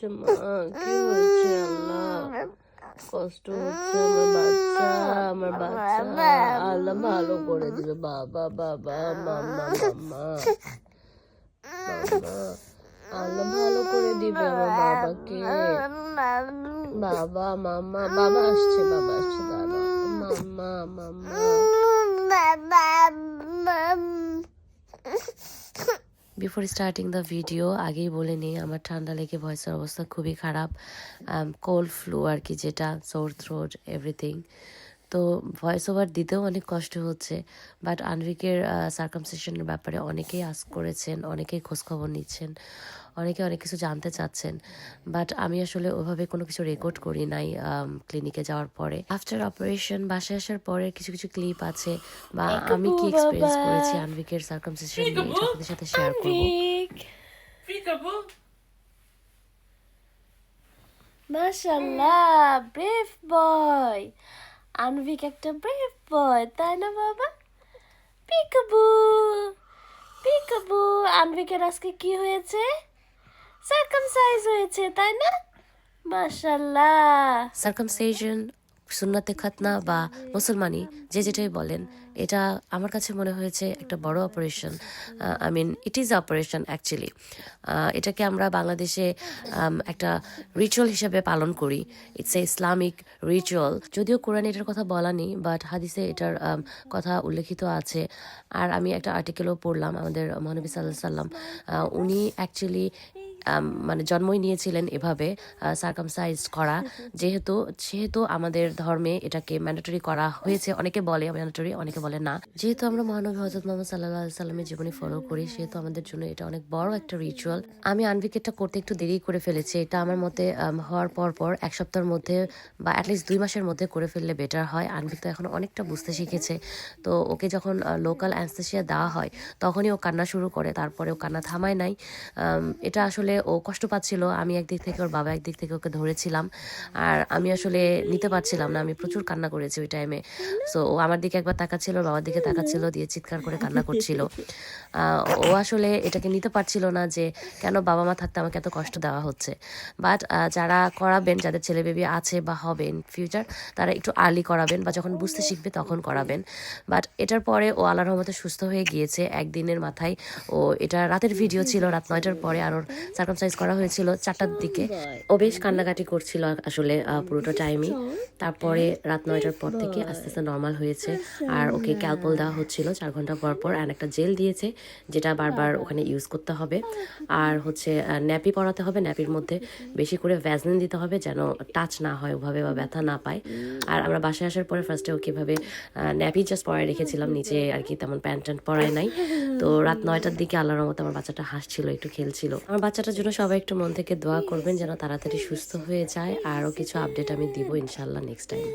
হচ্ছে মা? কি হয়েছে আল্লাহ? কষ্ট হচ্ছে আমার বাচ্চা। আল্লাহ ভালো করে দিবে। বাবা বাবা মাম্মা মাম্মা মাম্মা, আল্লাহ ভালো করে দিবে আমার বাবাকে। বাবা মাম্মা, বাবা আসছে দাঁড়া। মাম্মা মাম্মা। বিফোর স্টার্টিং দ্য ভিডিও আগেই বলে নিই, আমার ঠান্ডা লেগে ভয়েসের অবস্থা খুবই খারাপ। কোল্ড ফ্লু আর কি, যেটা সোর থ্রোট এভরিথিং। তো ভয়েস ওভার দিতেও অনেক কষ্ট হচ্ছে। বাট আনভিকের সার্কামসিশনের ব্যাপারে অনেকেই আস্ক করেছেন, অনেকেই খোঁজখবর নিচ্ছেন, অনেকে অনেক কিছু জানতে চাচ্ছেন। বাট আমি আসলে ওভাবে কোনো কিছু রেকর্ড করি নাই ক্লিনিকে যাওয়ার পরে। আফটার অপারেশন বাসায় আসার পরে কিছু কিছু ক্লিপ আছে বা আমি কি এক্সপিরিয়েন্স করেছি আনভিকের সার্কামসিশন নিয়ে, এটা আপনাদের সাথে শেয়ার করবো। মাশাআল্লাহ, ব্রেভ বয়। আনভিক একটা ব্রেভ বয়, তাই না বাবা? Peekaboo peekaboo. আনভিকের আজকে কি হয়েছে? সার্কামসাইজ হয়েছে, তাই না? মাশাআল্লাহ। সার্কামসাইজন, সুন্নাতে খাতনা বা মুসলমানি, যে যেটাই বলেন, এটা আমার কাছে মনে হয়েছে একটা বড় operation. I mean it is operation actually. এটাকে আমরা বাংলাদেশে একটা রিচুয়াল হিসেবে পালন করি। It's a Islamic ritual. যদিও কোরআনে এটার কথা বলা নেই, বাট হাদিসে এটার কথা উল্লেখিত আছে। আর আমি একটা আর্টিকেলও পড়লাম, আমাদের মহানবী সাল্লাল্লাহু আলাইহি সাল্লাম উনি অ্যাকচুয়ালি মানে জন্মই নিয়েছিলেন এভাবে সার্কামসাইজ করা, যেহেতু আমাদের ধর্মে এটাকে ম্যান্ডেটরি করা হয়েছে। অনেকে বলে ম্যান্ডেটরি, অনেকে বলে না। যেহেতু আমরা মহানবী হযরত মুহাম্মদ সাল্লাল্লাহু আলাইহি সাল্লামের জীবনী ফলো করি, সেহেতু আমাদের জন্য এটা অনেক বড় একটা রিচুয়াল। আমি আনভিকেটটা করতে একটু দেরি করে ফেলেছি। এটা আমার মতে হওয়ার পর এক সপ্তাহের মধ্যে বা অ্যাটলিস্ট 2 মাসের মধ্যে করে ফেললে বেটার হয়। আনভিক তো এখন অনেকটা বুঝতে শিখেছে। তো ওকে যখন লোকাল অ্যানেস্থেসিয়া দেওয়া হয় তখনই ও কান্না শুরু করে, তারপরে ও কান্না থামায় নাই। এটা আসলে ও কষ্ট পাচ্ছিল। আমি একদিক থেকে, ওর বাবা একদিক থেকে ওকে ধরেছিলাম। আর আমি আসলে নিতে পারছিলাম না, আমি প্রচুর কান্না করেছি ওই টাইমে। সো ও আমার দিকে একবার তাকাচ্ছিল, ওর বাবার দিকে তাকাচ্ছিল, দিয়ে চিৎকার করে কান্না করছিল। ও আসলে এটাকে নিতে পারছিল না যে কেন বাবা মা থাকতে আমাকে এত কষ্ট দেওয়া হচ্ছে। বাট যারা করাবেন, যাদের ছেলে বেবি আছে বা হবে ইন ফিউচার, তারা একটু আর্লি করাবেন বা যখন বুঝতে শিখবে তখন করাবেন। বাট এটার পরে ও আল্লাহর রহমতে সুস্থ হয়ে গিয়েছে একদিনের মাথায়। ও এটা রাতের ভিডিও ছিল, রাত 9টার পরে। আর ওর সার্কামসাইজ করা হয়েছিল 4টার দিকে। ও বেশ কান্নাকাটি করছিল আসলে পুরোটা টাইমই। তারপরে রাত 9টার পর থেকে আস্তে আস্তে নর্মাল হয়েছে। আর ওকে ক্যালপল দেওয়া হচ্ছিল 4 ঘন্টা পর পর, অ্যান্ড একটা জেল দিয়েছে যেটা বারবার ওখানে ইউজ করতে হবে। আর হচ্ছে ন্যাপি পরাতে হবে, ন্যাপির মধ্যে বেশি করে ভ্যাসলিন দিতে হবে যেন টাচ না হয় ওভাবে বা ব্যথা না পায়। আর আমরা বাসায় আসার পরে ফার্স্টে ওকে এভাবে ন্যাপি জাস্ট পরায় রেখেছিলাম, নিচে আর কি তেমন প্যান্ট ট্যান্ট পরায় নাই। তো রাত 9টার দিকে আল্লাহর রহমতে আমার বাচ্চাটা হাসছিল, একটু খেলছিল। আমার বাচ্চাটার জন্য সবাই একটু মন থেকে দোয়া করবেন যেন তাড়াতাড়ি সুস্থ হয়ে যায়। আরও কিছু আপডেট আমি দিব ইনশাল্লাহ নেক্সট টাইম।